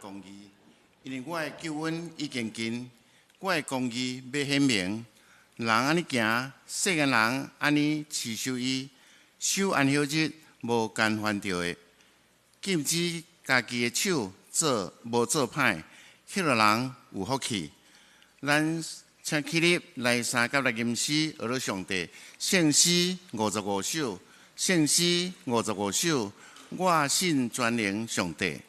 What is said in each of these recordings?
公义，因为我的救恩已经近，我的公义要显明。人安尼行，世间人安尼持守伊，守安息日无干犯着的，禁止家己的手无做歹，迄个人有福气。咱请起立来三甲来吟诗，学了上帝圣诗55首，圣诗55首，我信全能上帝。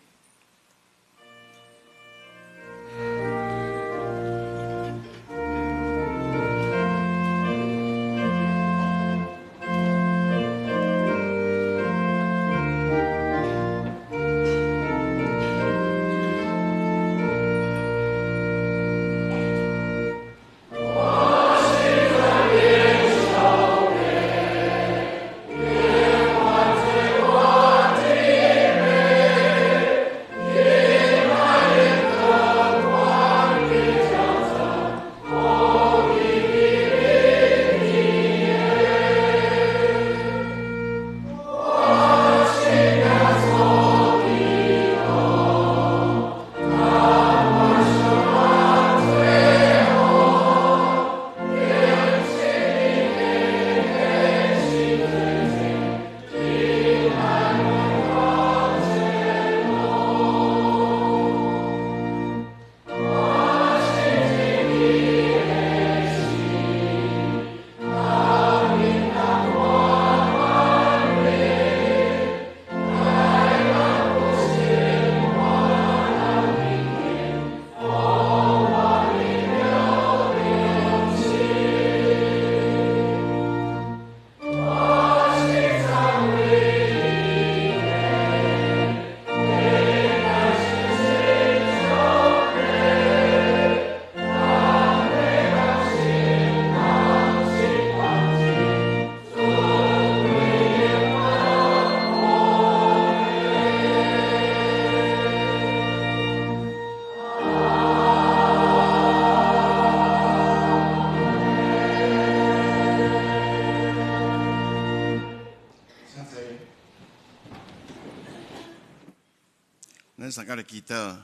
咱三甲来祈祷，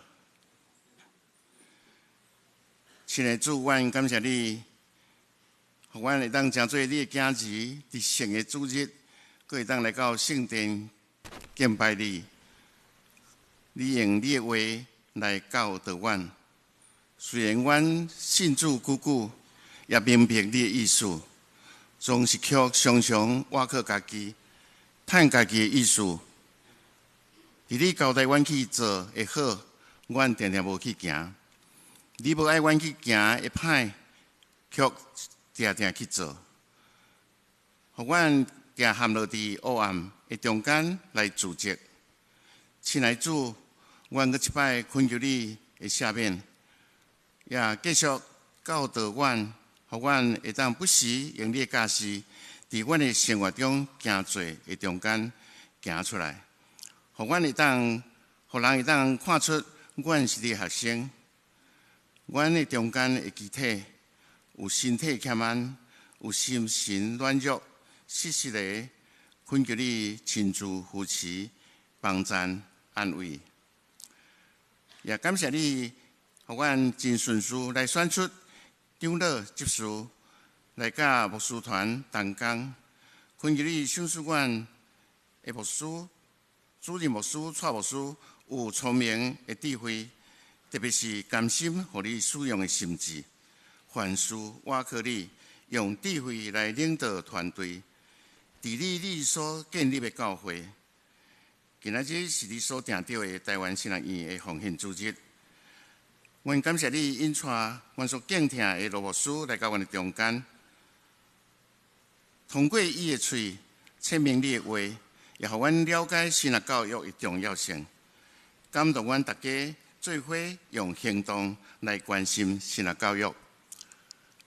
亲爱的主，阮感谢你，互阮会当成做你的囝儿，伫圣的主日，阁会当来到圣殿敬拜你。你用你的话来教导阮，虽然阮信主久久，也明白你的意思，总是却常常挖靠家己，趁家己的意思。伫你交代阮去做会好，阮定定无去行；你无爱阮去行会歹，却定定去做。互阮定陷落伫黑暗的中间来自责。亲爱的主，阮阁一摆恳求你的赦免，也继续教导阮，互阮会当不时用你的教示，伫阮的生活中行做的中间行出来。互阮会当，互人会当看出阮是你学生。阮的中间的肢体有身体欠安，有心神软弱，实实的恳求你亲自扶持、帮赞、安慰。也感谢你，互阮真顺序来选出长老执事，来甲牧师团同工。恳求你赏赐阮的牧师。主任牧师、蔡牧师有聪明的智慧，特别是甘心互你使用的心智。凡事我靠你，用智慧来领导团队，治理你所建立的教会。今仔日是你所定定的台湾新人院的奉献主日。阮感谢你引带阮所敬听的罗牧师来到阮的中间，通过伊的嘴阐明你的话。也互阮了解神学教育的重要性，感动阮大家做伙用行动来关心神学教育。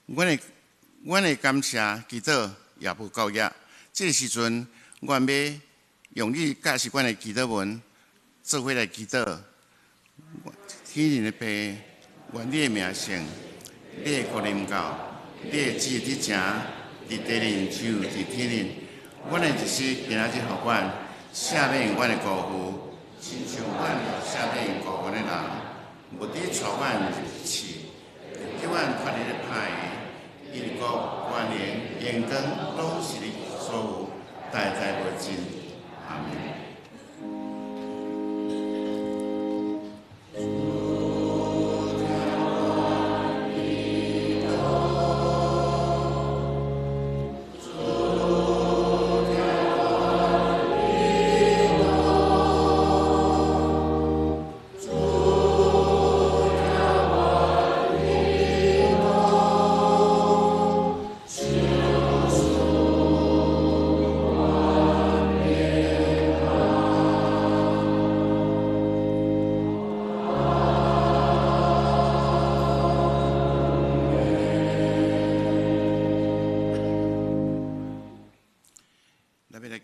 阮的感谢祈祷也不够也，这个时阵，阮要用你教示阮的祈祷文，做伙来祈祷。天灵的爸，愿你的名圣，你的国临到，你的旨意伫城，伫地灵像伫天灵。阮的一生今仔日互阮赦免阮的辜负，亲像阮下面孤阮的人，无伫带阮入去，叫阮看你咧歹的，因国元年延光拢是你所有，代代无尽。阿门。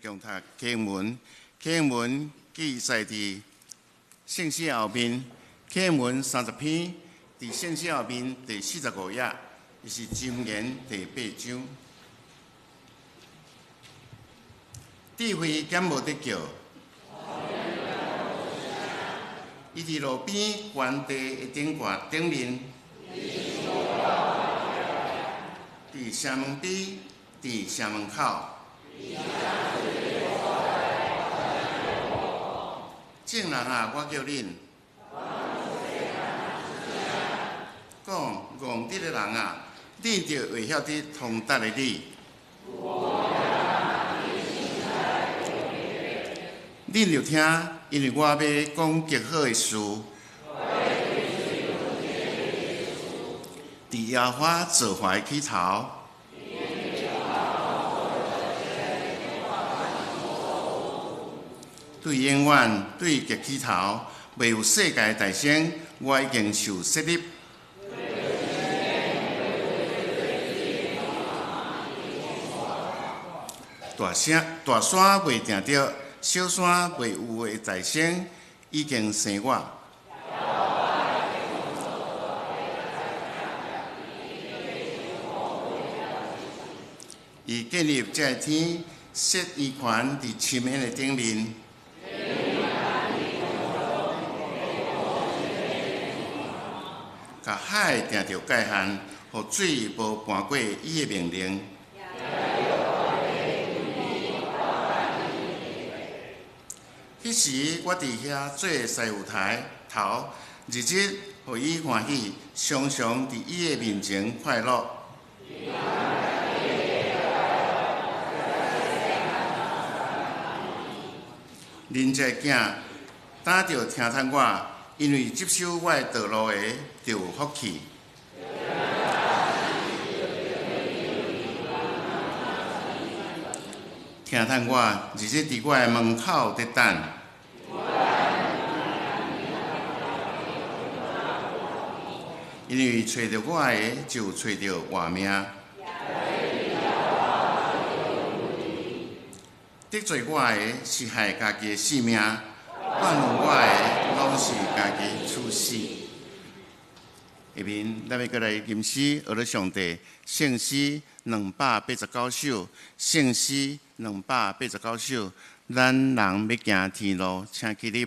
共读经文，经文记载伫圣诗后面，经文30篇，伫圣诗后面第45页，伊是箴言第8章。智慧减无得救，伊伫路边原地的顶面，伫城门边，伫城门口。正人啊，我叫恁；讲戆直的人啊，恁就会晓得通达的你。恁就听，因为我要讲极好的事。伫耶和华造化起头。对永远，对极起头，未有世界大声，我已经受设立。大山未定着，小山未有的大声，已经生我。伊建立这天，设伊权伫深渊的顶面。甲海定着界限，互水无搬过伊的命令。迄时我伫遐做师傅头，日日互伊欢喜，常常伫伊的面前快乐。恁这囝，打着听叹我。因为接受我的道路的，就有福气。听叹我，日日伫我的门口伫等。因为找着我的，就找着活命。得罪我的，是害家己的性命。犯我的，拢是家己处死。下面，咱要过来吟诗，学了上帝圣诗289首，圣诗289首，咱人要行天路，请起立。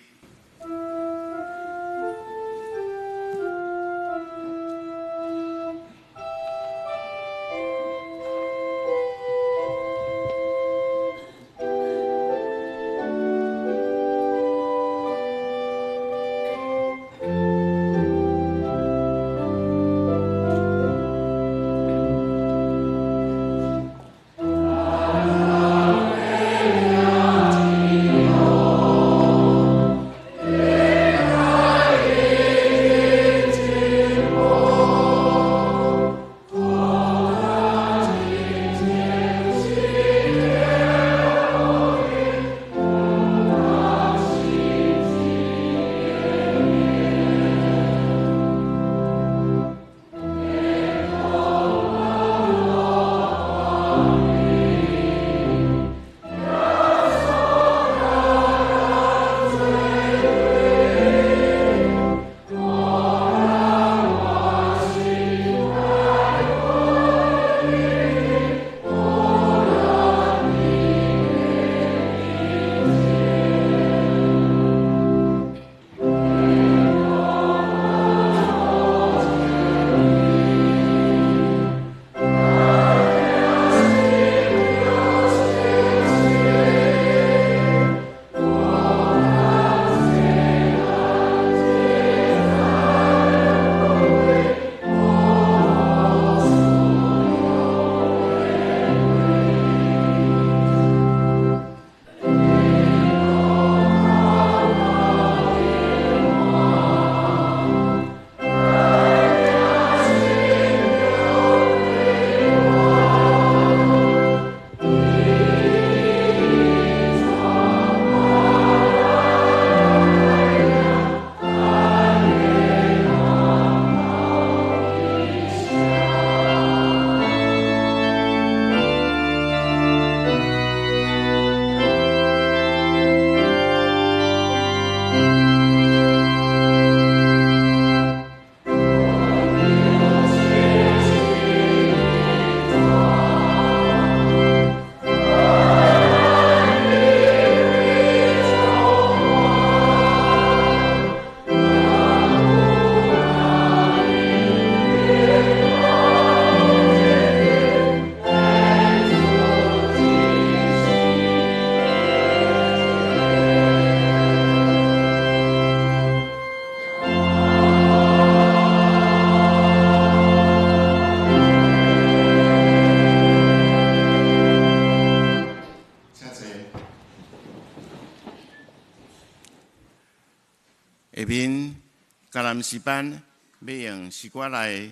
男诗班要用诗歌来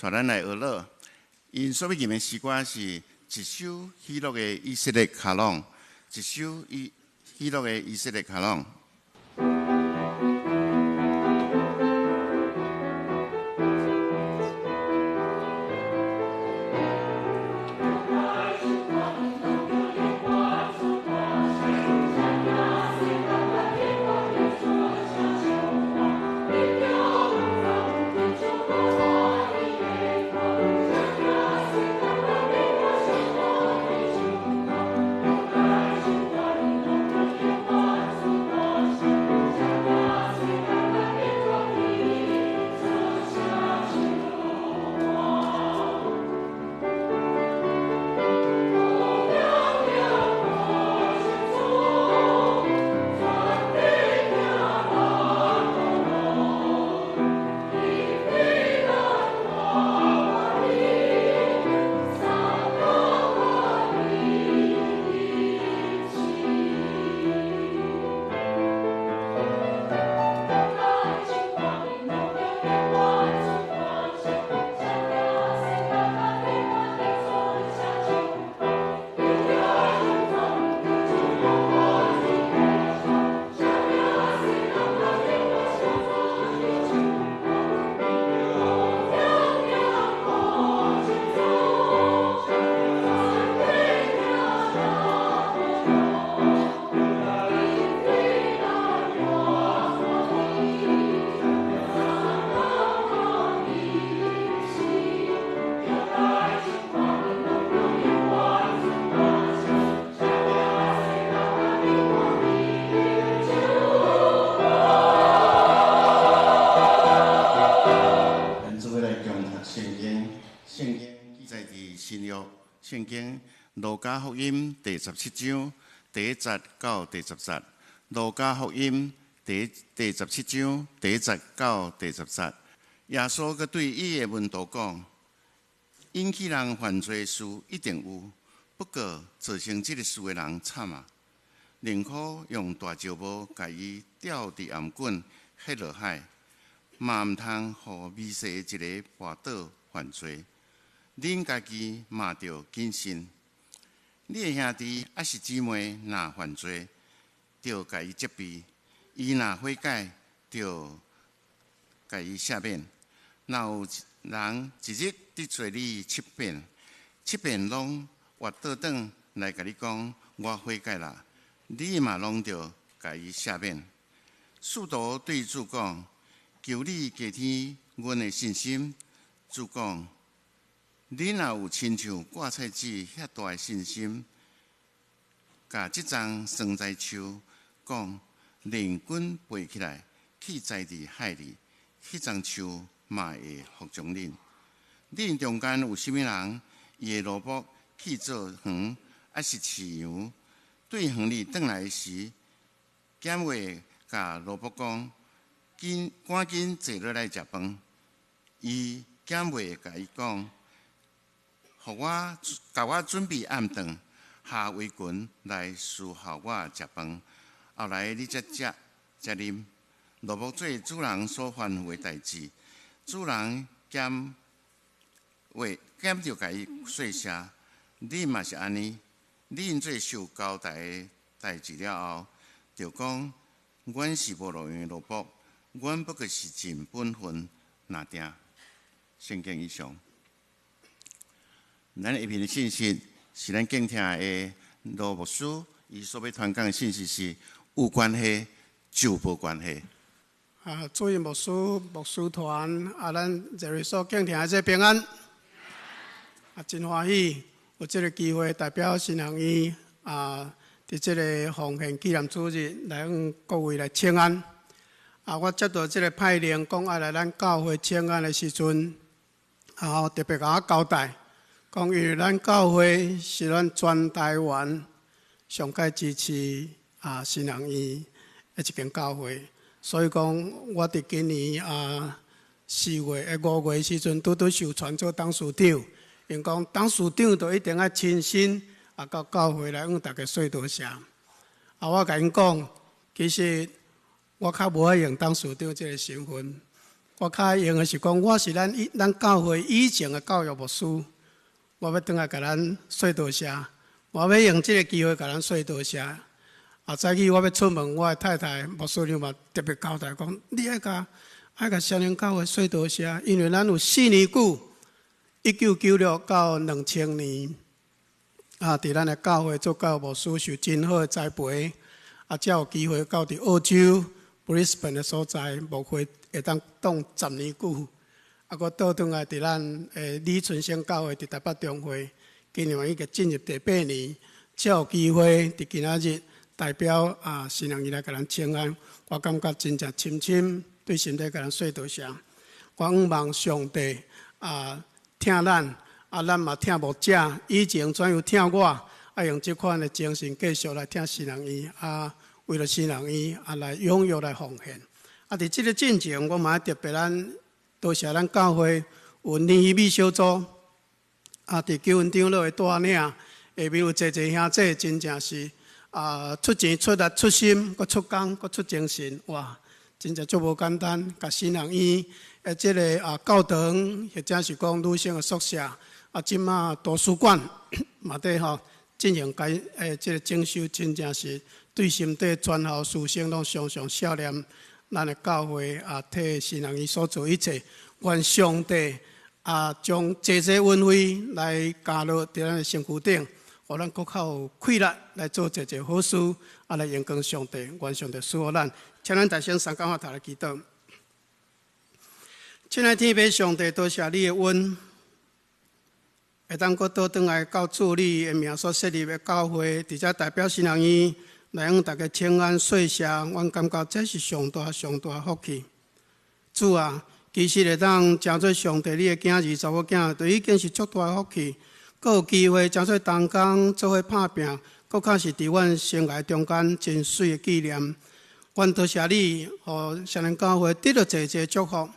带咱来学乐。因所要吟的诗歌是一首喜乐的以色列卡农，一首喜乐的以色列卡农。圣经路加福音第17章第1节到第10节。路加福音第17章第1节到第10节。耶稣佮对伊的门徒讲：引起人犯罪的事一定有，不过造成这个事的人惨啊！宁可用大石磨甲伊吊伫岩棍下落海，嘛毋通互微细一个跋倒犯罪。恁家己嘛着谨慎。你的兄弟还是姊妹若犯罪，着甲伊责备；伊若悔改，着甲伊赦免。若有人一日得罪你7遍，7遍拢活倒转来甲你讲我悔改啦，你嘛拢着甲伊赦免。使徒对主讲：求你加添阮的信心。主讲：你若有亲像芥菜籽遐大的信心，甲即丛酸菜树讲，连滚飞起来，去栽伫海里，迄丛树嘛会服从恁。恁中间有甚物人，伊的萝卜去做园，还是饲羊？对园里转来时，检话甲萝卜讲：赶紧坐落来食饭。伊检话甲伊讲：甲我准备暗顿，下围裙来伺候我食饭，后来你才食啉。萝卜做主人所吩咐的代志，主人检着甲伊说声，你嘛是安尼。你因做受交代的代志了后，就讲：阮是无路用的萝卜，阮不过是尽本分拿定。圣经以上。咱下面的信息是咱敬听的罗牧师，伊所要传讲的信息是有关系就无关系。主任牧师团咱这里所敬听的这平安，真欢喜有这个机会代表新人院伫这个奉献纪念主日来向各位来请安。我接到这个派令，讲要来咱教会请安的时阵，特别甲我交代。讲，因为咱教会是咱全台湾上界支持新人院的一间教会，所以讲我伫今年4月、5月时阵，拄受传做董事长，因讲董事长就一定要亲身到教会来向大家说多谢。我甲因讲，其实我较无爱用董事长这个身份，我较爱用的是讲，我是咱教会以前的教育牧师，我要转来甲咱说多谢，我要用这个机会甲咱说多谢。早起我要出门，我的太太牧师娘嘛特别交代讲，你爱甲双连教会说多谢，因为咱有4年久，1996到2000年，伫咱的教会做教育牧师受真好的栽培，才有机会到伫澳洲 Brisbane 的所在牧会，会当当10年久。搁倒转来伫咱李存生教会伫台北中会，今年已经进入第8年，才有机会伫今仔日代表新人伊来甲咱请安，我感觉真正深对身体甲咱说多谢。我望上帝听咱，咱嘛听牧者，以前怎样听我，用这款的精神继续来听新人伊，为了新人伊来踊跃来奉献。伫这个进程，我嘛特别多谢咱教会有联谊美小组，伫9分长老的带领，下面有济兄弟，真正是出钱出力出心，搁出工搁出精神，哇！真正足无简单，甲新人院这个教堂，或者是讲女性的宿舍，即马图书馆嘛得进行这个整修，真正是对心底全校师生拢常常孝念咱的教会替新人院所做一切，愿上帝将济恩惠来加入伫咱的身躯顶，互咱更较有气力来做济好事，来荣光上帝，愿上帝赐福咱。请咱大声三讲话头来祈祷。亲爱天父上帝，多谢你的恩，会当搁倒转来到主你的名所设立的教会，伫遮代表新人院来向大家请安说谢。阮感觉这是上大福气。主啊，其实会当诚做上帝你的囝儿查某囝，就已经是足大福气。搁有机会诚做同工做伙拍拼，搁较是伫阮生涯中间真水的纪念。愿多谢你，互双连教会得到济祝福。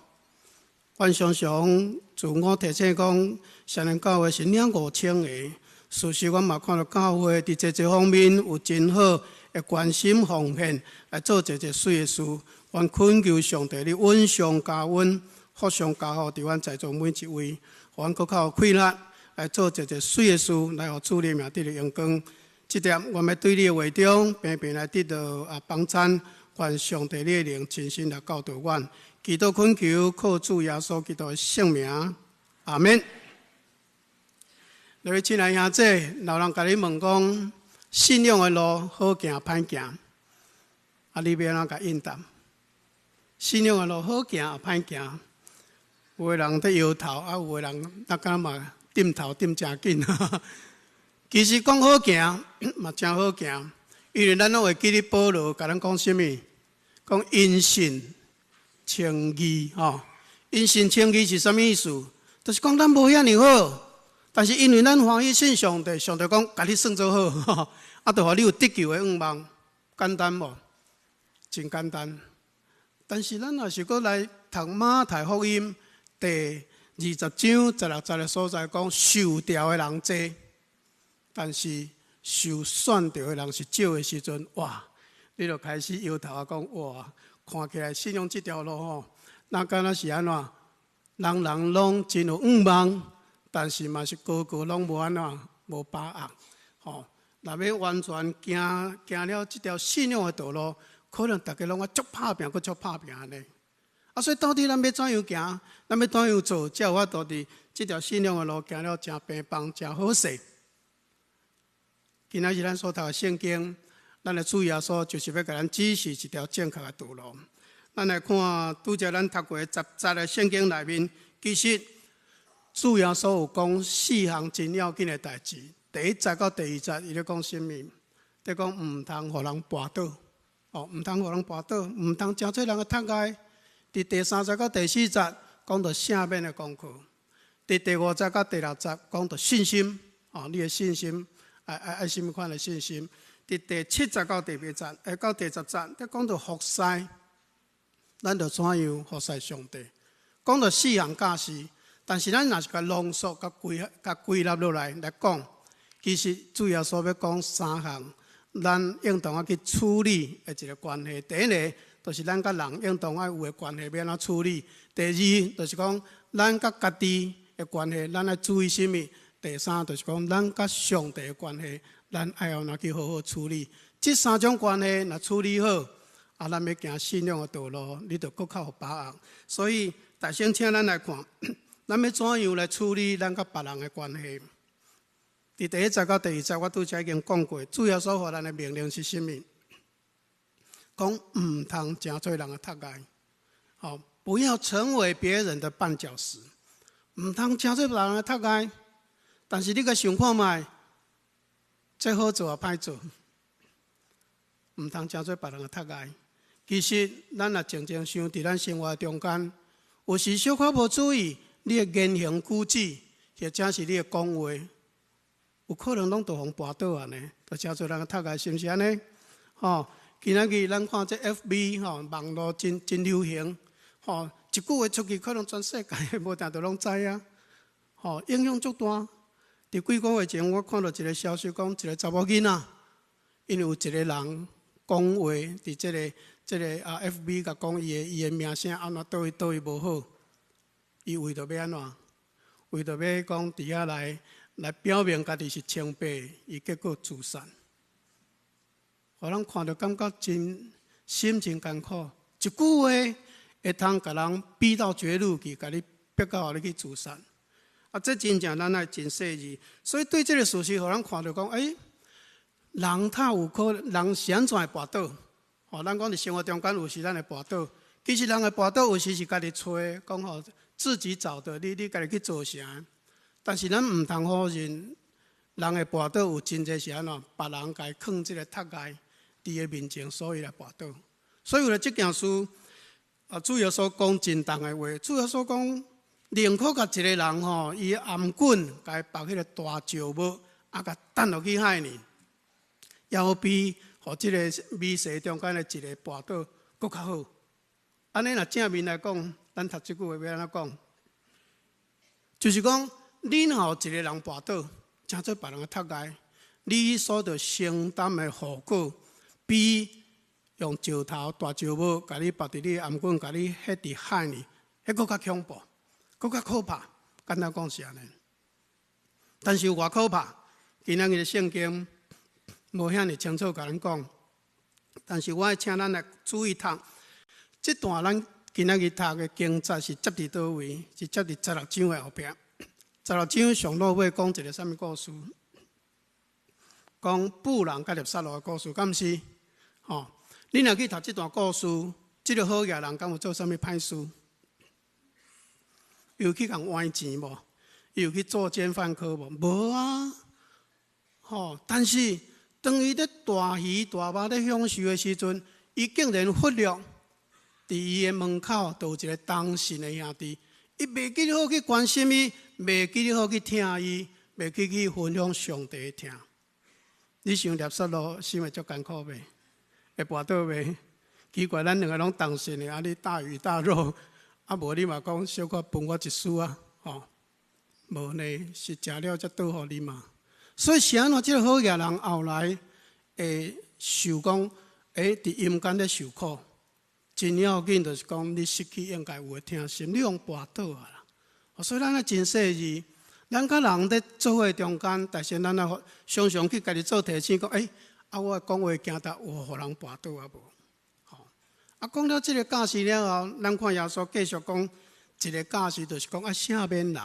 阮常常自我提醒讲，双连教会是领5000个。事实阮嘛看到教会伫济方面有真好的关心奉献，来做济水的事。愿恳求上帝你恩上加恩，福上加福，伫阮在座每一位，互阮搁较有气力来做济水的事，来互主你名得到荣光。这点我们对你的话中平平来得到帮衬。愿上帝你的灵亲身来教导阮，祈祷恳求靠主耶稣基督的圣名，阿免。各位亲爱兄弟，老人甲你问讲，信仰的路好行歹行？你要安怎甲应答？信仰的路好行歹行？有的人在摇头，有的人那敢嘛点头点真紧。其实讲好行嘛真好行，因为咱拢会记得保罗甲咱讲什么？讲因信称义，因信称义是什么意思？就是讲咱无遐尼好，但是因为咱欢喜信上帝，上帝讲甲你算做好，就互你有得救的愿望，简单无？真简单。但是咱若是搁来读马太福音第20章16节的所在，讲受调的人多，但是受选调的人是少的时阵，哇！你就开始摇头讲哇，看起来信仰这条路那敢若是安怎？人人拢真有愿望，但是嘛是个个拢无安怎，无把握若要完全行了这条信仰的道路，可能大家拢足拍拼，搁足拍拼安尼。所以到底咱要怎样行？咱要怎样做，才有法度伫这条信仰的路行了真平凡、真好势。今仔日咱所读的圣经。咱的主耶稣就是要给咱指示一条正确的道路。咱来看拄则咱读过10节的圣经内面，其实主耶稣有讲4项真要紧的代志。第1节到第2节，伊咧讲什么？在讲唔通互人绊倒，唔通互人绊倒，唔通诚做人的乞丐。伫第3节到第4节，讲到圣免的功课。伫第5节到第6节，讲到信心，你的信心爱什么款的信心？伫第7节到第8节，到第10节，咧讲到服侍，咱就怎样服侍上帝？讲到4项假事，但是咱若是甲浓缩、甲归纳落来讲，其实主要所要讲3项，咱应当去处理的一个关系。第一个，就是咱甲人应当爱有诶关系要安怎处理；第二，就是讲咱甲家己诶关系，咱爱注意什么；第三，就是讲咱甲上帝诶关系，咱爱安怎去好好处理。这三种关系若处理好，咱要行信仰诶道路，你就更较有把握。所以，大先请咱来看，咱要怎样来处理咱甲别人诶关系？伫第一节到第二节，我拄则已经讲过，主要所给咱的命令是什么？讲唔通真做人的托盖，好，不要成为别人的绊脚石，唔通真做别人的托盖。但是你个想看卖，这好做也歹做，唔通真做别人的托盖。其实咱若静静想，伫咱生活中间，有时小可无注意，你的言行举止，或者是你的讲话。有可能拢都互跋倒啊呢，都真侪人个读个是毋是安尼？吼，今仔日咱看这 FB 吼，网络真流行，吼，一句话出去，可能全世界无定都拢知啊，吼，影响足大。伫几个月前，我看到一个消息，讲一个查某囡仔，因为有一个人讲话伫这个FB 甲讲伊的名声安怎倒位无好，伊为着要安怎？为着要讲伫遐来表明家己是清白，伊结果自杀，互人看着感觉真心真艰苦。一句话会通甲人逼到绝路去，甲你逼到互你去自杀。这真正咱爱真细致。所以对这个事实，互人看着讲，人他有可能，人是安怎会跋倒？咱讲伫生活中间有时咱会跋倒，其实人会跋倒有时是家己找，讲自己找的，你家己去做啥？但是咱唔通否认，人会跋倒有真侪是安怎？别人家放这个托盖伫伊面前，所以来跋倒。所以为了这件事，主要所讲真重的话，主要所讲，宁可甲一个人伊颔棍甲伊绑迄个大石木，甲弹落去海呢，要比互这个美食中间的一个跋倒更较好。安尼若正面来讲，咱读这句话要安怎讲？就是讲。你若一个人跋倒，真做别人的托盖，你所着承担的后果，比用石头大石木，甲你绑伫你颔棍，甲你迄伫海里，迄更较恐怖，更较可怕。简单讲是安尼。但是有偌可怕，今仔日的圣经无遐尼清楚甲咱讲。但是我爱请咱来注意读，这段咱今仔日读的经节是接伫倒位？是接伫16章的后壁。16章上落尾讲一个什么故事？讲布人甲入撒罗的故事，敢毋是？你若去读这段故事，这个好野人敢有做什么歹事？有去共歪钱无？有去作奸犯科无？无啊！但是当伊咧大鱼大肉咧享受的时阵，伊竟然忽略伫伊的门口，就有一个当信的兄弟。伊袂记好去关心伊，袂记好去听伊，袂记去分享上帝听。你想入撒罗，心会足艰苦袂？会跋倒袂？奇怪，咱两个拢当信的，你大鱼大肉，无你嘛讲小可分我一丝啊？无呢，是食了才倒互你嘛。所以是安怎？这个好野人后来会受讲，伫阴间咧受苦。真要紧，就是讲你失去应该有的听心，你用跋倒啊啦。所以咱真细致，咱甲人在做伙中间，但是咱常常去家己做提醒，讲我讲话行得有互人跋倒啊无？讲到这个假释了后，咱看耶稣继续讲一个假释，就是讲赦免人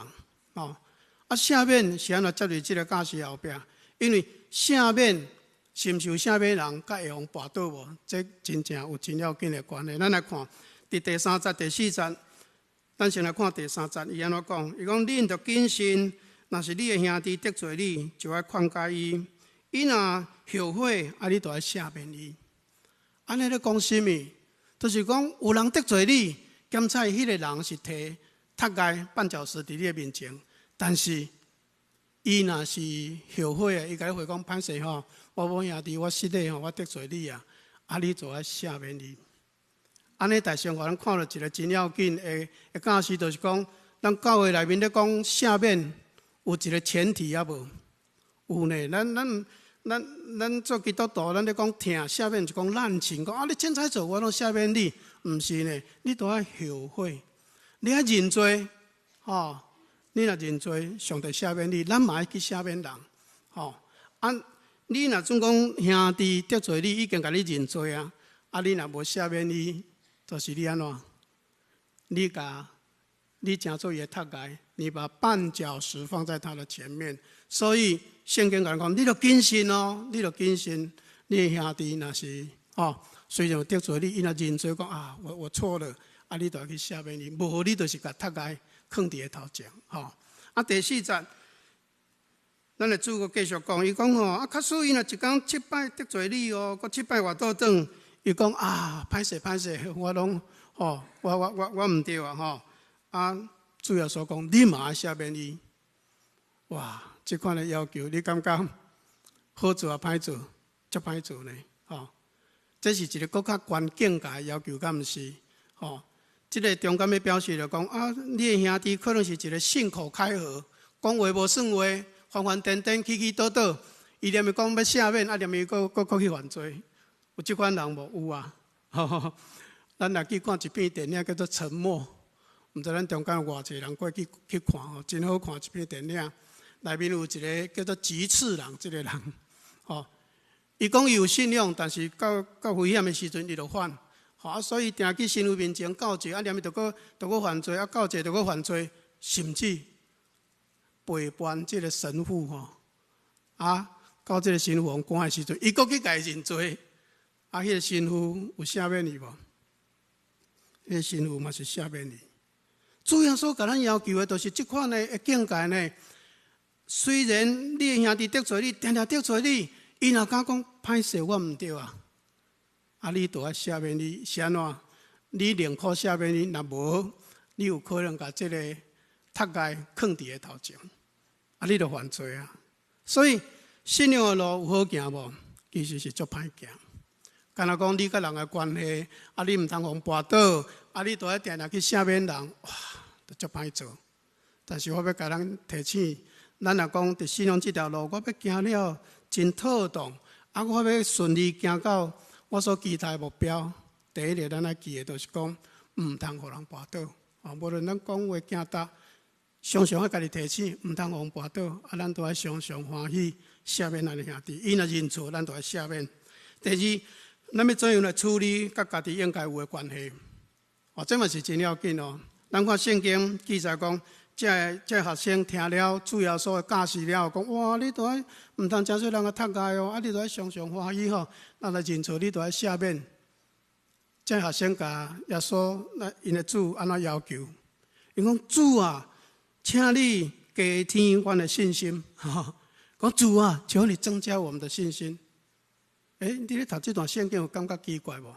赦免是安怎接入这个假释后壁？因为赦免。是毋是有啥物人甲会互跋倒无？这真正有真要紧的关系。咱来看第3节、第4节，咱先来看第3节，伊安怎讲？伊讲恁着谨慎，若是你的兄弟得罪你，就要劝解伊。伊若后悔，你就要赦免伊。安尼咧讲什么？就是讲有人得罪你，检查迄个人是摕托盖绊脚石伫你的面前，但是伊若是后悔的，伊甲你回讲歹势吼。我兄弟，我失礼我得罪你啊！你就要赦免伊。安尼，大上互咱看到一个真要紧的假释，就是讲，咱教会内面咧讲赦免，有一个前提啊无？有呢，咱咱做基督徒，咱咧讲疼，下面就讲滥情，讲啊，你凊彩做，我拢下面你，毋是呢？你都要后悔，你要认罪，吼！你若认罪，上帝下面你，咱嘛要去下面人，吼！啊，你若总讲兄弟得罪你，已经甲你认罪啊，啊，你若无下面你，就是你安怎？你讲做伊的头盖，你把绊脚石放在他的前面，所以圣经讲，你著谨慎哦，你著谨慎，你的兄弟若是虽然得罪你，伊若认罪讲啊，我错了，啊，你著要去下面你，无你就是甲头盖放伫个头前，啊，第四节，咱的主继续讲，伊讲啊，假使伊若一工7摆得罪你哦，佮7摆活倒转，伊讲啊，歹势，我拢我毋对啊，啊，主要所讲，你嘛下面伊，哇，这款的要求，你感觉好做啊，歹做，足歹做呢？这是一个更较关境界的要求，敢毋是？这个中间的表示就讲啊，你的兄弟可能是一个信口开河，讲话无算话，翻翻颠颠，起倒倒，伊连咪讲要赦免，啊，连咪搁去犯罪，有这款人无？有啊，咱若去看一篇电影叫做《沉默》。毋知咱中间有偌济人过去看吼，真好看一篇电影。内面有一个叫做鸡翅人，这个人，伊讲伊有信仰，但是到危险的时阵伊就反，所以定去神父面前告诫，啊，连伊就搁犯罪，啊，告诫就搁犯罪，甚至背叛这个神父到这个神父王关的时阵，伊搁去家认罪，啊，迄个神父有赦免伊无？迄个神父嘛是赦免伊。主要所甲咱要求的，就是这款的境界呢。虽然你的兄弟得罪你，定定得罪你，伊若敢讲歹势，我毋对啊，啊，你都要赦免你，是安怎？你宁可赦免你，若无，你有可能甲这个头盖放伫个头前，啊，你就犯罪啊。所以信仰的路有好行无？其实是足歹行。敢若讲你甲人的关系，啊，你毋通互绊倒，啊，你都要定定去赦免人，哇，都足歹做。但是我要甲咱提醒，咱若讲伫信仰这条路，我要行了真妥当，啊，我要顺利行到我所期待的目标。第一个，咱要记的就是讲，毋通互人绊倒。无论咱讲话行答，常常要家己提醒，毋通互人绊倒。啊，咱都要常常欢喜赦免咱的兄弟，伊若认错，咱都要赦免。第二，咱要怎样来处理甲家己应该有的关系？这嘛是真要紧哦。咱看圣经记载讲，这学生听了主要所教示了，讲哇，你都要毋通真做人个头盖哦，啊，你都要常常欢喜吼。咱来认错，你都要赦免。这学生甲耶稣，因的主安怎要求？因讲主啊，请你加添阮的信心。讲主啊，求你增加我们的信心。你咧读这段圣经有感觉奇怪无？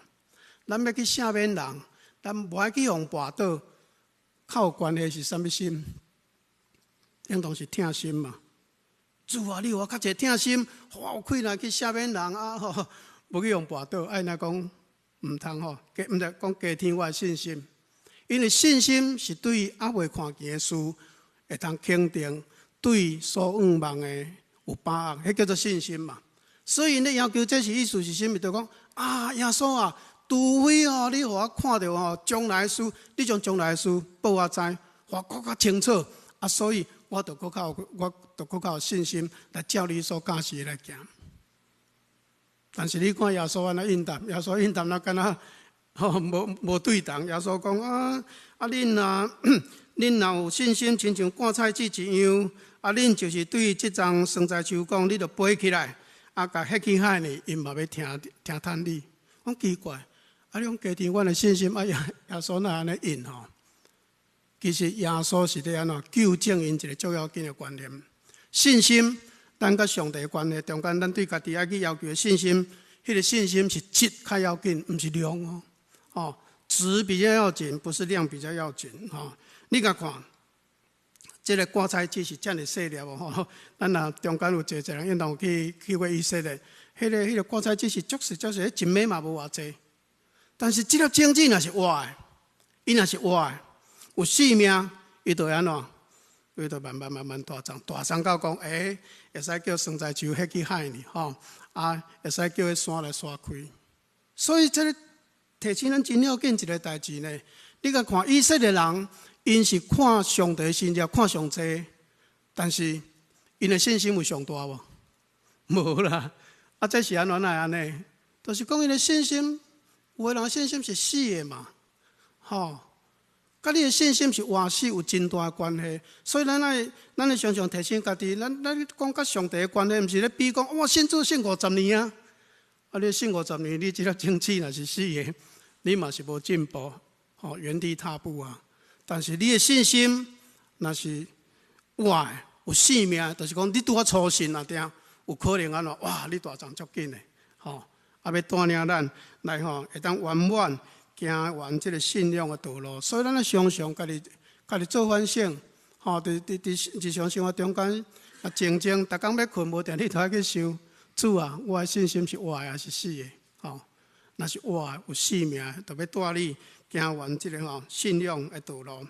咱要去赦免人，咱无爱去互绊倒，靠关系是啥物心？应当是疼心嘛。主啊，你有我较侪疼心，我有气来去赦免人啊！无去互绊倒，爱那讲毋通毋是讲加添我的信心，因为信心是对还未看见的事会通肯定，对所仰望的有把握，迄叫做信心嘛。所以你要求这是意思是啥物？就讲啊，耶稣啊，除非你互我看到将来的事，你将将来的事报我知，互我更较清楚啊，所以我就更较有信心来照你所教示来行。但是你看耶稣安怎应答，耶稣应答那敢若无对同。耶稣讲啊，恁若有信心，亲像芥菜籽一样，啊，恁就是对这丛生菜树讲，你就飞起来。啊，甲迄起海呢，因嘛要听叹你，我奇怪，啊，你讲加添阮的信心，啊，耶稣哪安尼应吼？其实耶稣是咧安怎纠正因一个最要紧的观念，信心，咱甲上帝的关系中间，咱对家己爱去要求的信心，迄个信心是质较要紧，毋是量哦。质比较要紧，不是量比较要紧你甲看。这个芥菜籽是遮尔细粒哦，咱若中间有侪人应当有去过以色列，迄个芥菜籽是足细，一枚嘛无偌济。但是这粒种子若是活的，伊若是活的，有生命，伊就安怎？伊就慢慢大长，大长到讲，会使叫生财树迄去海呢，会使叫迄山来刷开。所以这个提醒咱真要紧一个代志呢。你甲看以色列人，因是看上帝信条看上济，但是因的信心有上大无？无啦。这是安怎来安尼？就是讲因的信心，有的人信心是死的嘛，甲你的信心是活死有真大关系。所以咱会常常提醒家己，咱讲甲上帝的关系，毋是咧比讲我信主信50年啊，你信50年，你即个经济若是死的，你嘛是无进步，原地踏步啊。但是你的信心若是活的，有生命，就是讲你拄啊初信啊，定有可能安怎？哇！你大长足紧的，要带领咱来会当圆满行完这个信仰的道路。所以咱常常家己做反省，伫日常生活中间啊，静静，逐工要困无定，你都要去想，主啊，我的信心是活的还是死的？若是活的有生命，就要带你行完这个信仰的道路。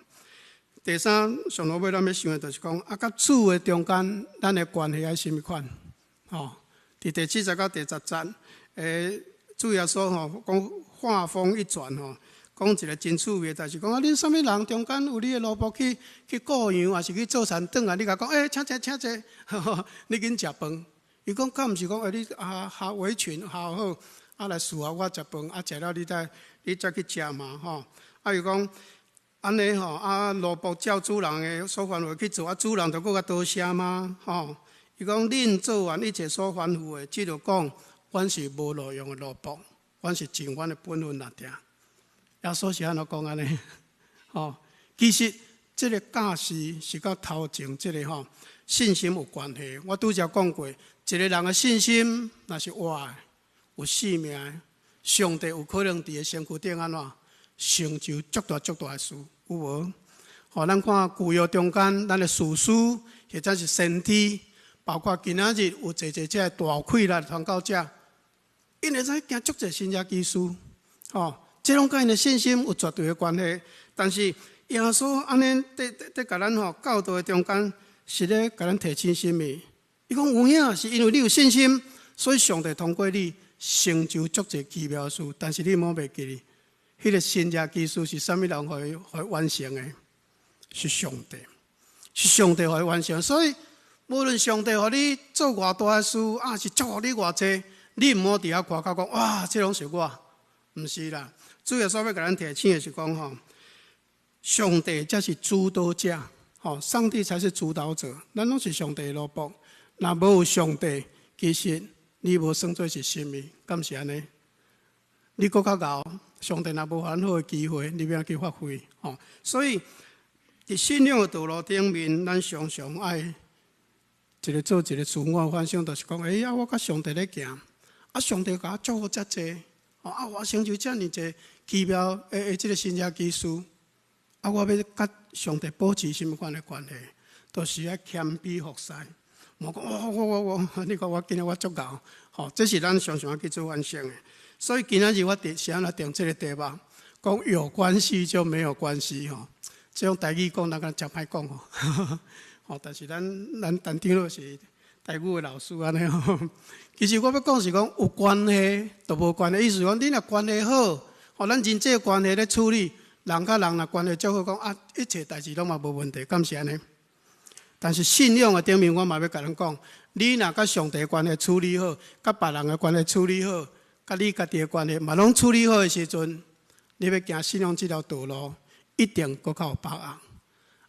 第三，上落尾咱要想的就是讲，甲主的中间，咱的关系爱什么款？伫第70到第10节，主耶稣讲话锋一转讲一个真趣味，就是讲恁什么人中间有你的奴仆去雇羊，还是去做田转来，你甲讲，请坐，你紧食饭。伊讲，敢毋是讲，你下围裙下好，来伺候我食饭，食了你再去食嘛，伊讲。安尼奴仆照主人的所吩咐去做，主人就搁较多谢吗？伊讲恁做完一切所吩咐的，即就讲，阮是无路用的奴仆，阮是尽阮的本分来定。耶稣是安怎讲安尼？其实这个假释是甲头前这个信心有关系。我拄则讲过，一个人的信心若是活的，有生命的，上帝有可能伫个身躯顶安怎成就足大的事。有无？咱看旧约中间，咱的士师或者是先知，包括今仔日有这大溃烂传教者，因会使行足侪新约奇事，这拢甲因的信心有绝对的关系。但是耶稣安尼在甲咱教导的中间，是咧甲咱提醒什么？伊讲有影是因为你有信心，所以上帝通过你成就足侪奇妙事。但是你莫袂记。迄个新约奇事是啥物人互完成的？是上帝，是上帝互完成。所以无论上帝互你做偌大的事，是祝福你偌济，你毋好伫遐夸口讲，哇，这拢是我，毋是啦。主要所要甲咱提醒的是讲，上帝才是主导者，上帝才是主导者，咱拢是上帝的奴仆。若无有上帝，其实你无算做是什么，敢是安尼？你搁较敖。上帝若无很好的机会，你要去发挥。所以伫信仰的道路顶面，咱常常爱做一个自我反省，就是讲，我甲上帝咧行，上帝甲我祝福遮济，我成就遮尔济奇妙的这个新约奇事，我要甲上帝保持什么款的关系？都是要谦卑服侍。莫讲你讲我今日我足够，这是咱常常去做反省的。所以今仔日我是安怎定这个题目，讲有关系就没有关系这种台语讲，咱真歹讲但是咱陈长老是台语的老师安尼其实我要讲是讲有关系就无关系，意思讲你若关系好，咱人际的关系咧处理，人甲人若关系足好，讲一切代志拢嘛无问题，敢是安尼？但是信仰的顶面，我嘛要甲咱讲，你若甲上帝的关系处理好，甲别人的关系处理好。甲你家己的关系嘛，拢处理好的时阵，你要行信仰这条道路，一定搁较有把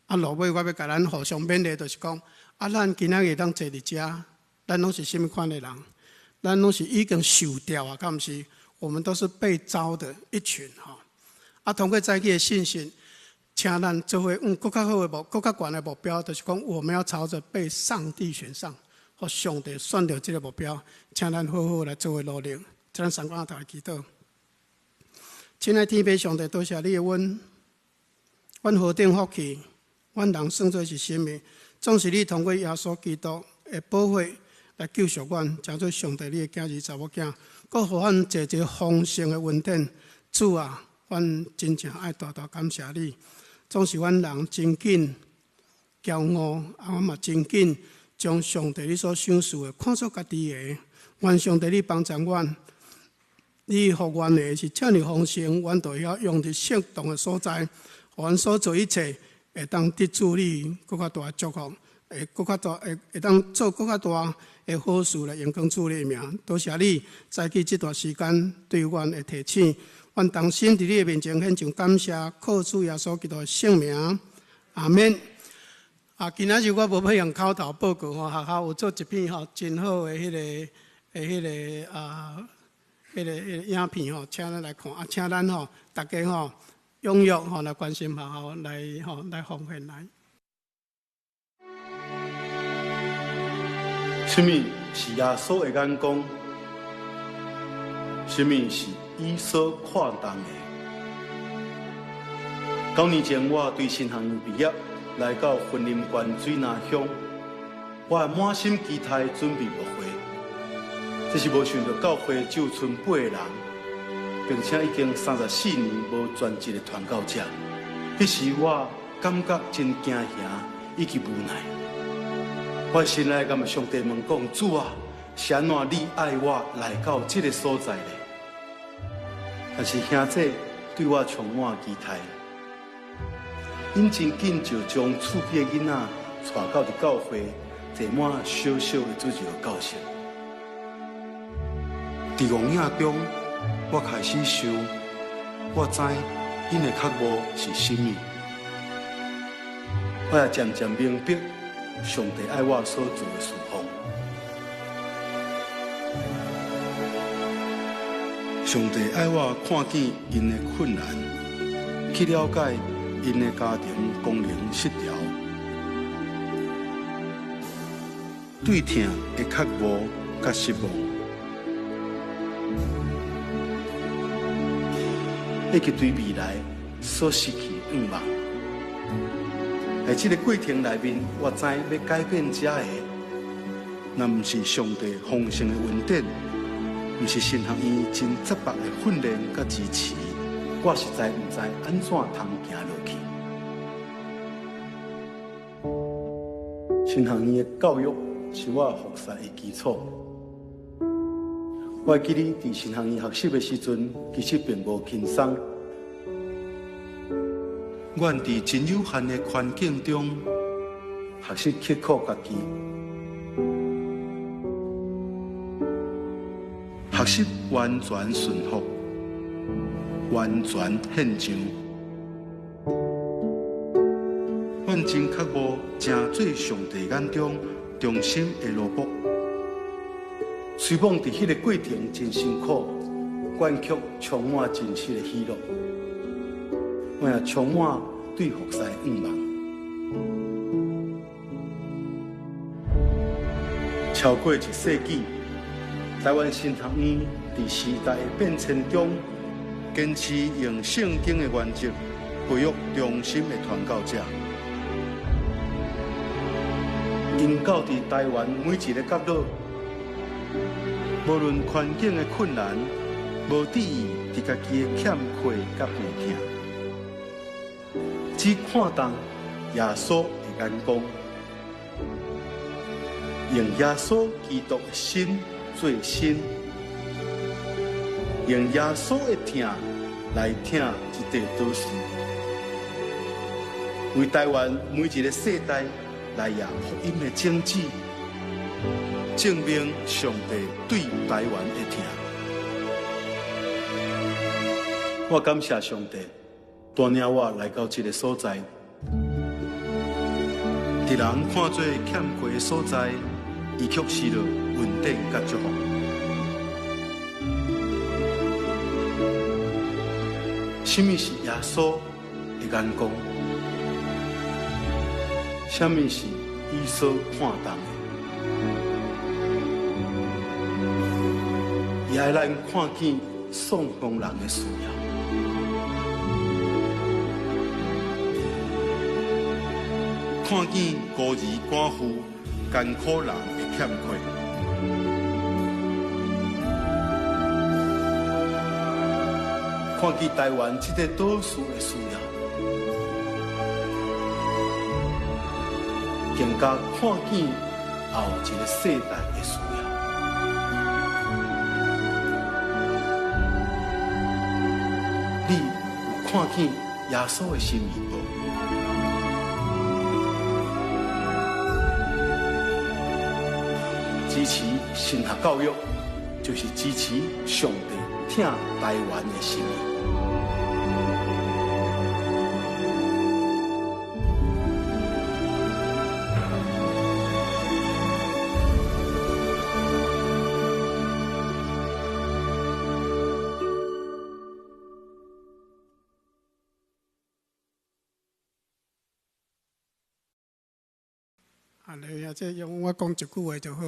握。落尾我要甲咱互相勉励，就是讲，咱今仔日当坐伫遮，咱拢是什么款的人？咱拢是已经受掉啊，敢毋是？我们都是被招的一群通过在起的信心，请咱做伙搁较好的搁较悬的目标，就是讲，我们要朝着被上帝选上，和上帝选到这个目标，请咱好好来做伙努力。咱三个头来祈祷，亲爱天父上帝，多谢你的恩，阮何等福气，阮人算做是什么？总是你通过耶稣基督的宝血来救赎阮，叫做上帝你的囝儿查某囝，搁互阮坐丰盛的恩典。主啊，阮真正爱大大感谢你。总是阮人真紧骄傲，我嘛真紧将上帝你所赏赐的看作家己的。愿上帝你帮助阮，你互阮的是遮尔丰盛，阮就要用伫适当的所在，互阮所做一切会当得主你更较大祝福，会更较大会当做更较大的好事来荣光主你的名。多谢你再去这段时间对阮的提醒，阮同心伫你的面前献上感谢，靠主耶稣基督的圣名，阿免。今仔日我无要用口头报告学校有做一篇真好的影片请咱来看，请咱大家踊跃来关心学校来奉献来。什么是耶稣的眼光？什么是伊所看重的？9年前，我对新学院毕业，来到婚林县水南乡，我满心期待准备牧会，这是无想到教会只有剩8个人，并且已经34年无专职的传教者。迄时我感觉真惊吓以及无奈。我心内甲上帝问讲：主啊，是安怎你爱我来到这个所在呢？但是兄弟对我充满期待，因真紧就将厝边的囡仔带到伫教会，坐满小小的主日教室。伫戆影中，我开始想，我知因的渴慕是甚么，我也渐渐明白上帝爱我所做的事奉。上帝爱我看见因的困难，去了解因的家庭功能失调，对疼的渴慕甲失望，以及对未来所失去的愿望。在这个过程内面，我知要改变这个，那不是上帝丰盛的恩典，不是神学院真责白的训练甲支持，我实在不知安怎通行落去。神学院的教育是我学习的基础。我记得伫神学院学习的时阵，其实并无轻松。我伫真有限的环境中学习刻苦家己，学习完全顺服，完全献上。阮真渴慕成做上帝眼中忠心的奴仆。虽望伫迄个过程真辛苦，阮却充满真实的喜乐。我也充满对服侍的愿望。超过1世纪，台湾神学院伫时代的变迁中，坚持用圣经的原则培育忠心的传教者。因教伫台湾每一个角落，无论环境的困难，无质疑伫家己的欠缺甲病痛。只看重耶稣的眼光，用耶稣基督的心做心，用耶稣的疼来疼一地都市，为台湾每一个世代来扬福音的种子，证明上帝对台湾的疼。我感谢上帝。带领我来到这个所在，伫人看做欠缺的所在，伊却是了稳定甲祝福。什么是耶稣的眼光？什么是伊所看重的？伊爱咱看见送工人的需要。看见孤儿寡妇、艰苦人的欠缺，看见台湾这个岛屿的需要，更加看见后一个世代的需要。你有看见耶稣的心意无？支持神学教育，就是支持上帝听台湾的心意。这用我讲一句话就好。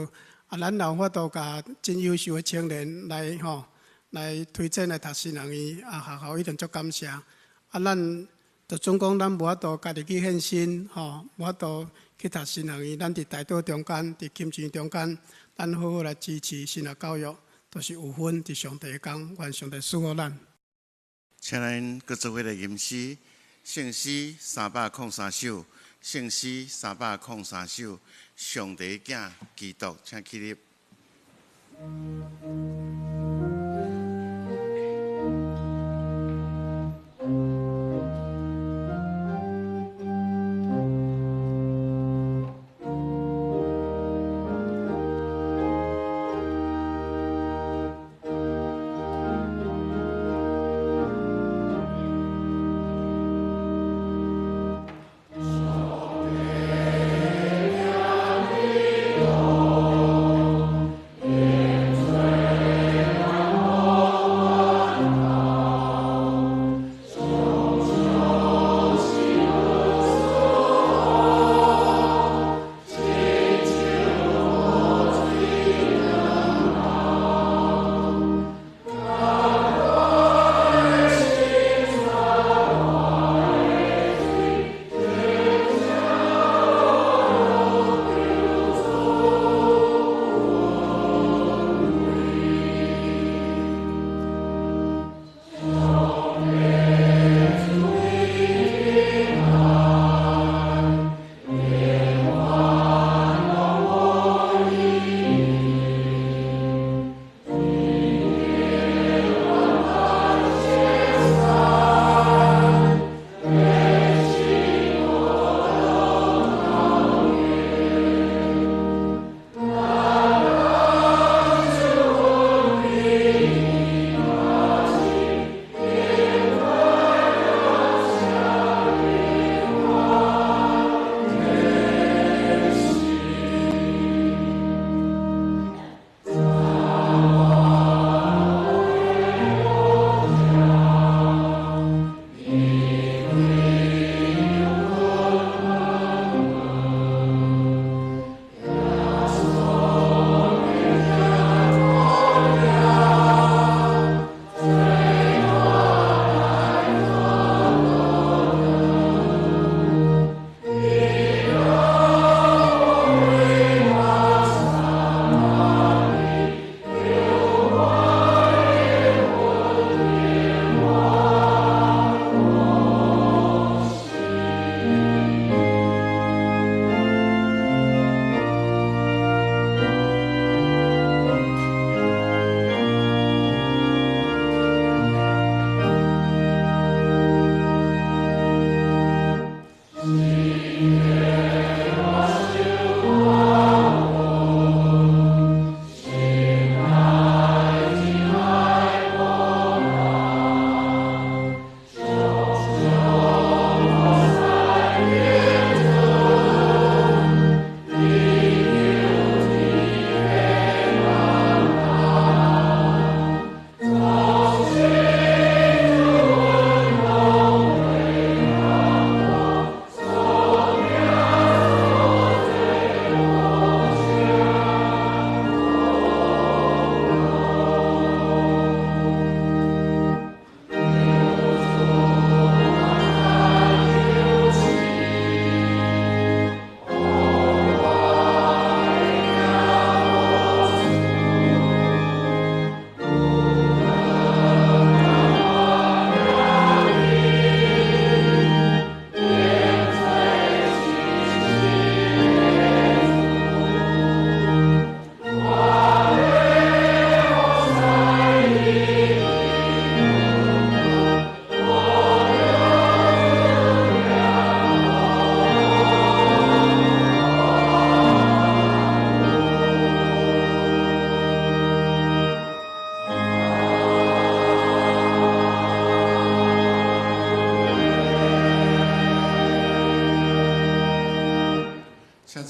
咱有法度甲真优秀的青年来来推荐来读新人医学校，一定足感谢。咱就总讲咱无法度家己去献身，无法度去读新人医。咱伫大道中间，伫金钱中间，咱好好来支持新学教育，都是有份伫上帝的工，愿上帝赐福咱。请咱各做伙来吟诗，圣诗303首。圣诗303首，上帝囝基督，请起立。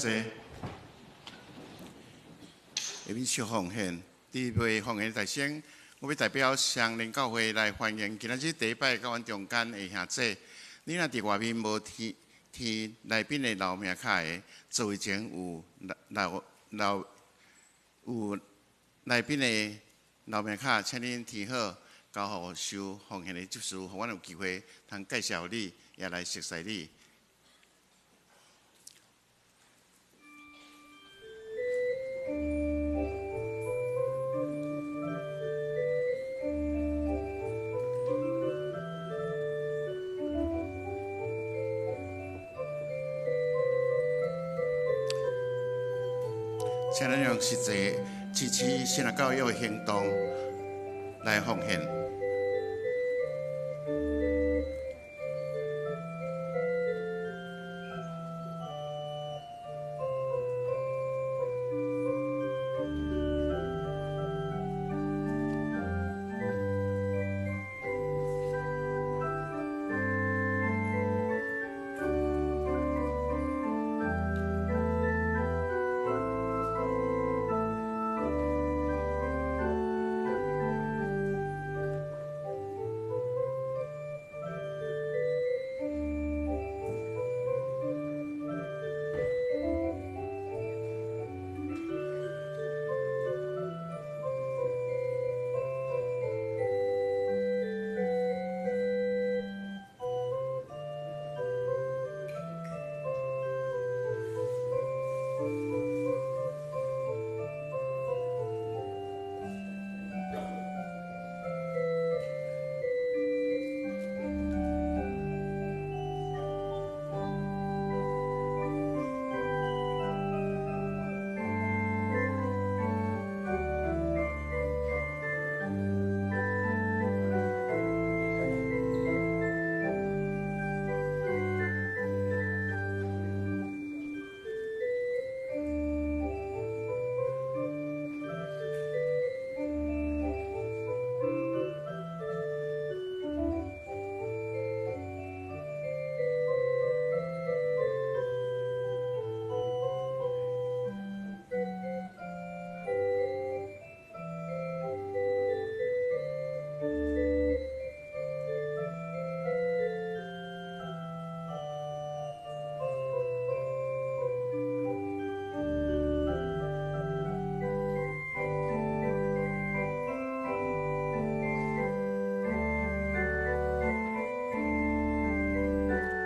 坐。下面小奉献，第一位奉献大先，我要代表上灵教会来欢迎今仔日第一摆到阮中间的兄弟。你若伫外面无填内面的留名卡的，座位前有内面的留名卡，请恁填好，交互收奉献的执事，互阮有机会通介绍你，也来熟悉你。请咱用实际支持新的教育的行动来奉献。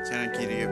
请咱记录。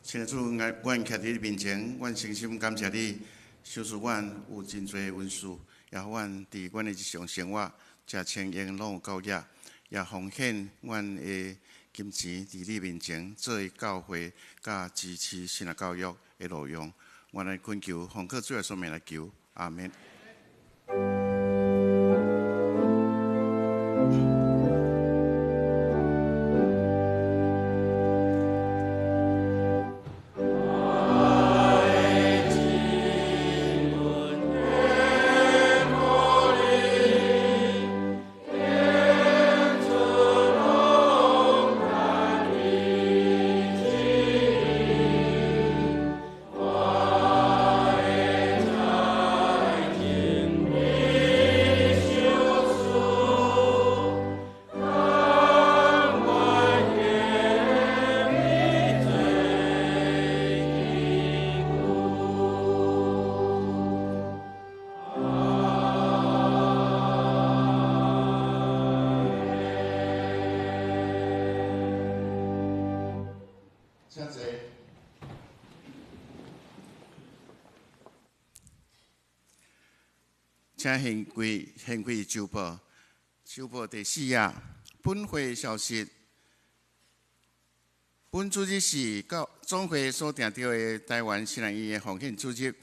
亲爱的主，阮徛伫你面前，阮诚心感谢你，赏赐阮有真侪恩赐，也互阮伫阮的日常生活，食穿用拢有够额，也奉献阮的金钱伫你面前，作为教会甲支持新的教育的路用。我来恳求，奉靠主耶稣名来求，阿门。请献归周报，周报第4页，本会消息。本主日是总会所定调的台湾新南医的奉献主日，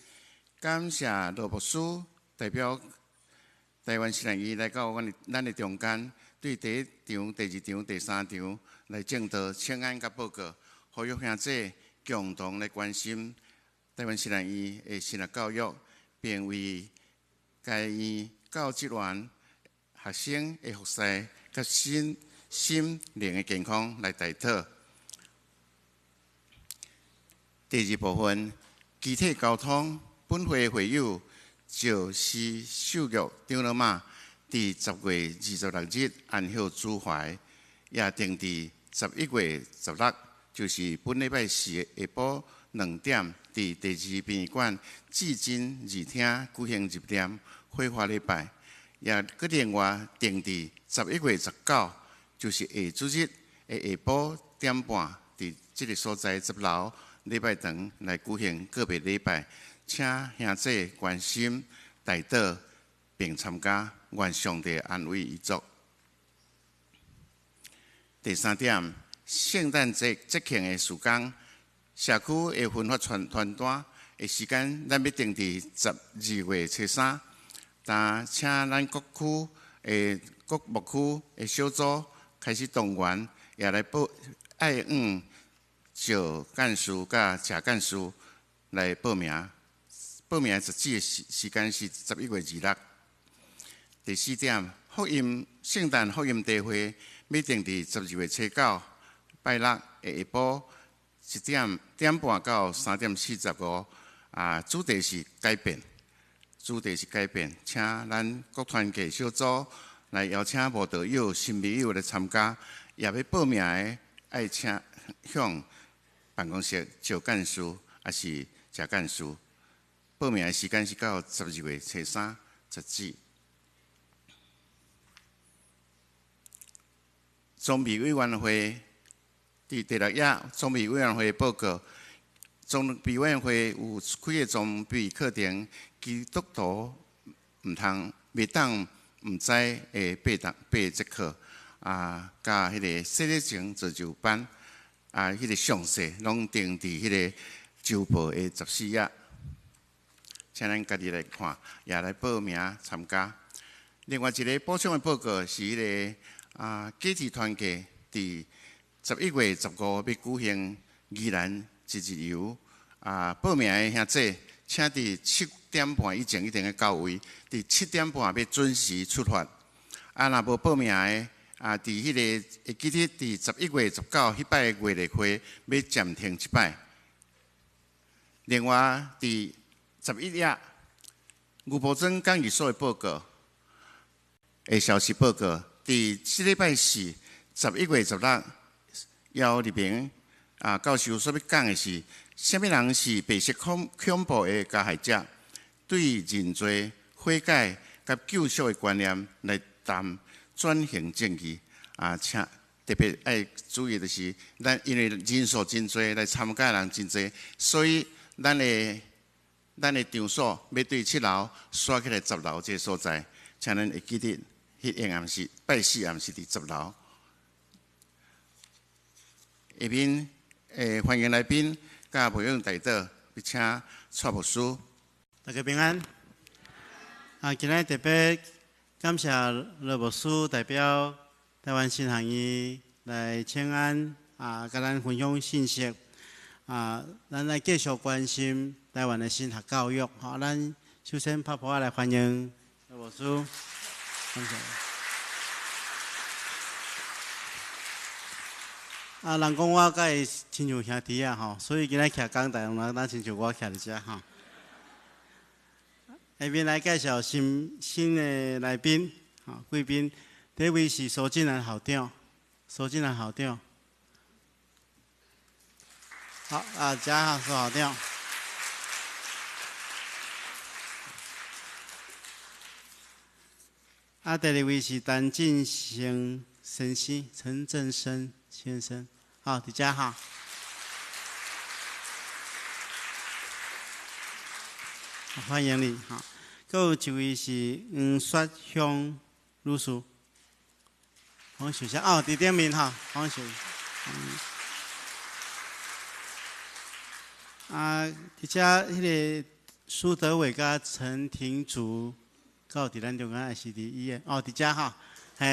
感谢罗牧师代表台湾新南医来到咱的中间，对第1场、第2场、第3场来正道请安甲报告，呼吁兄弟共同来关心台湾新南医的新的教育，并为该院教职员学生的服侍，甲心灵的健康来代祷。第二部分，集体交通，本会会友就是受育长老妈，伫10月26日安孝主怀，也定伫11月16，就是本礼拜四下晡2點，伫第2殡儀館至真二廳舉行入殮火化禮拜，也閣另外定伫11月19，就是下主日的下晡1點半，伫這個所在10樓禮拜堂來舉行個別禮拜，請兄姐關心代禱並參加，願上帝安慰遺族。第3點，聖誕節節慶的時間，社區的分發傳單的時間，咱要定伫12月初3，但請咱各區的各牧區的小組開始動員，也來愛就幹事甲謝幹事來報名。報名實際的時間是11月26。第4點，聖誕福音大會要定伫12月初9，拜六的下晡1點半到3點45。主題是改變，請咱各團體小組來邀請無道友、新朋友來參加，也要報名的愛請向辦公室招幹事，也是謝幹事。報名的時間是到12月初3日。裝備委員會第6頁，裝備委員會報告。裝備委員會有開個裝備課程，基督徒袂當唔知會8節課，甲迄個洗禮前造就班，迄個詳細攏定佇迄個週報的14頁，請咱家己來看，也來報名參加。另外一個補充的報告是迄個家庭團契佇11月15要舉行宜蘭一日遊，報名的兄弟，請佇7點半以前一定要到位，佇7點半要準時出發。若無報名的，佇迄個會記得佇11月19迄擺月例會要暫停一擺。另外，佇11頁，吳伯珍講義所的報告的消息報告，佇這禮拜四11月16，姚立明教授所要講的是，什麼人是白色恐怖的加害者？對認罪、悔改及救贖的觀念來談轉型正義。請特別愛注意的是，咱因為人數真多，來參加的人真多，所以咱的場所要對7樓刷起來10樓這個所在，請咱會記得，迄個暗時拜四暗時佇10樓。下面歡迎來賓甲培養代禱，要請蔡牧師。大家平安。今日特別感謝羅牧師代表台灣新航醫來請安，甲咱分享信息。咱來繼續關心台灣的新學教育。咱首先拍拍來歡迎羅牧師。感謝。人講我甲伊親像兄弟啊，所以今日徛講台人，咱親像我徛伫遮哈。下面來介紹新的來賓，貴賓。第一位是蘇進蘭校長，蘇校長。好，嘉蘇校長。第二位是陳振生先生，陳振生先生。好，大家好。歡迎你。好，還有一位是黃雪香律師，黃雪香哦，佇頂面哈，黃雪。佇遮迄個蘇德偉甲陳廷竹，到佇咱中央 ICD 醫院哦，佇遮哈。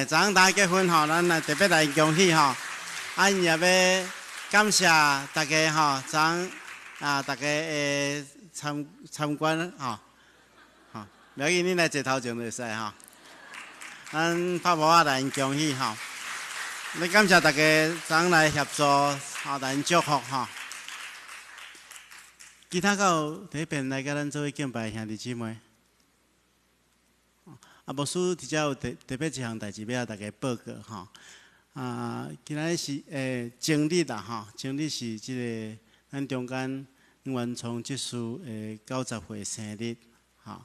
昨昏大家結婚吼，咱來特別來恭喜吼。也要感謝大家吼，大家會參觀吼，不要緊，你來坐頭前就會使吼。咱拍无啊，来因恭喜吼！你感谢大家昨来协助，吼，来因祝福吼。其他有第一遍来甲咱做伙敬拜兄弟姊妹。牧师伫遮有特别一项代志要甲大家报告吼。今仔是正日啦吼，正日是即个咱中间袁崇执事90岁生日吼。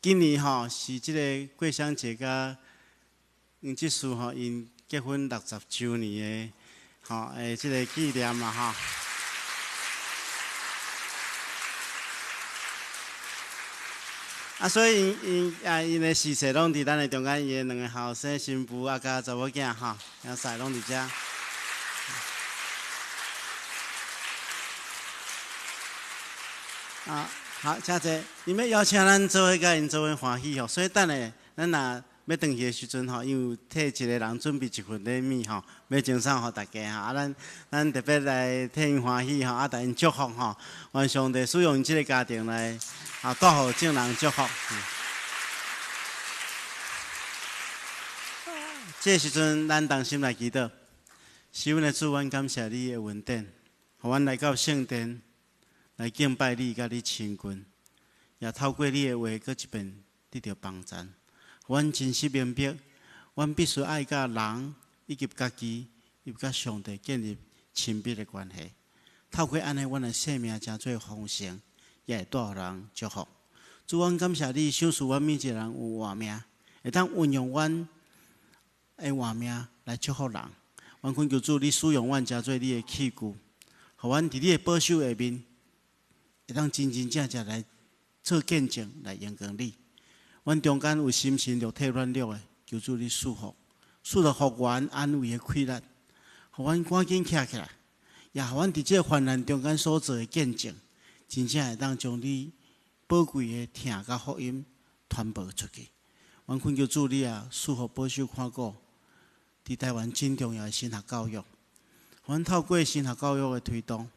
今年吼是即个桂香节甲袁执事吼因结婚60周年的吼即个纪念嘛吼。所以因的逝世拢伫咱的中间，伊的两个后生新妇甲查某囝吼，兄婿拢伫遮。好，谢谢。因要邀请咱做伙甲因做伙欢喜吼，所以等下咱若要转去的时阵吼，因为替一个人准备一份礼物吼，要赠送互大家吼。咱特别来替因欢喜吼，替因祝福吼，愿上帝使用因即个家庭来祝福众人祝福。这时阵，咱同心来祈祷，是阮的主，阮感谢你的恩典，互阮来到圣殿来敬拜你，甲你亲近，也透过你的话，搁一遍得到帮助。阮真实明白，阮必须爱甲人以及家己，以及甲上帝建立亲密的关系。透过安尼，阮的生命真做丰盛，也会带予人祝福。主，阮感谢你，赏赐阮每一个人有活命，会当运用阮的活命来祝福人。阮恳求主，你使用阮，真做你的器具，互阮伫你的保守下面，会当真真正正来做见证，来荣光你。阮中间有心神肉体软弱的，求主你赐福福源安慰的气力，互阮赶紧站起来，也互阮伫这患难中间所做的见证，真正会当将你宝贵的听甲福音传播出去。阮恳求主你啊，赐福保守看顾，伫台湾真重要的神学教育，阮透过神学教育的推动，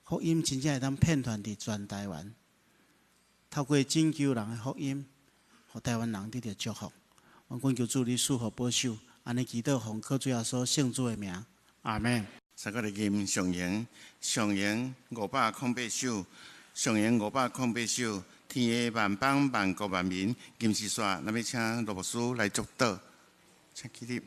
福音真正会当遍传伫全台湾。透过拯救人的福音，互台湾人得到祝福。阮恳求主你赐福保守，安尼祈祷奉靠主耶稣圣主的名，阿门。三个的金上赢508首，上赢508首。天下万邦万国万民，金丝线，咱要请罗牧师来祝祷，请起立。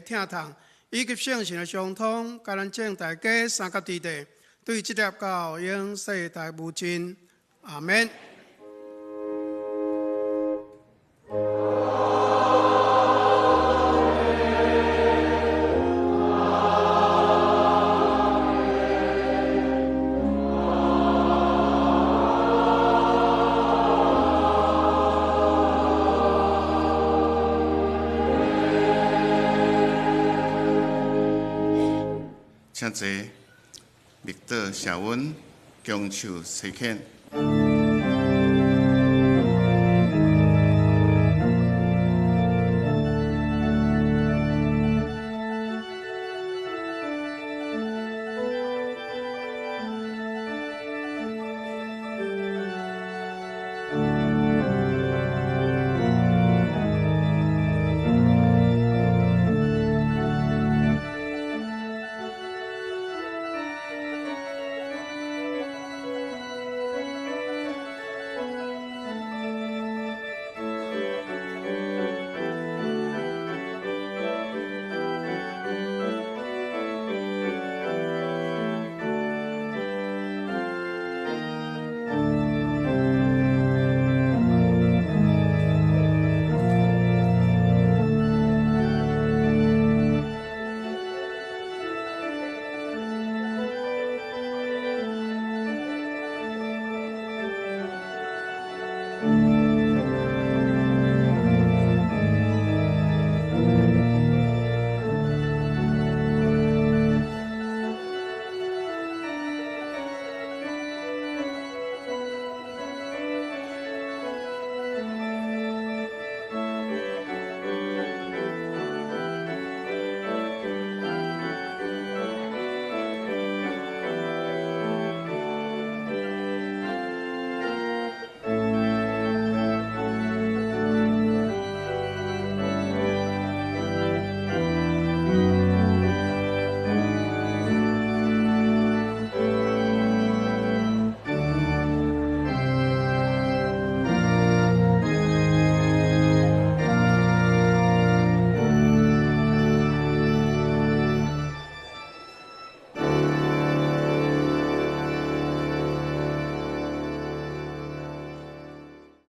听堂以及圣神的相通，甲咱正大家三甲之地，对这粒教永世代无尽。阿免。请坐，密道谢恩，强手齐恳。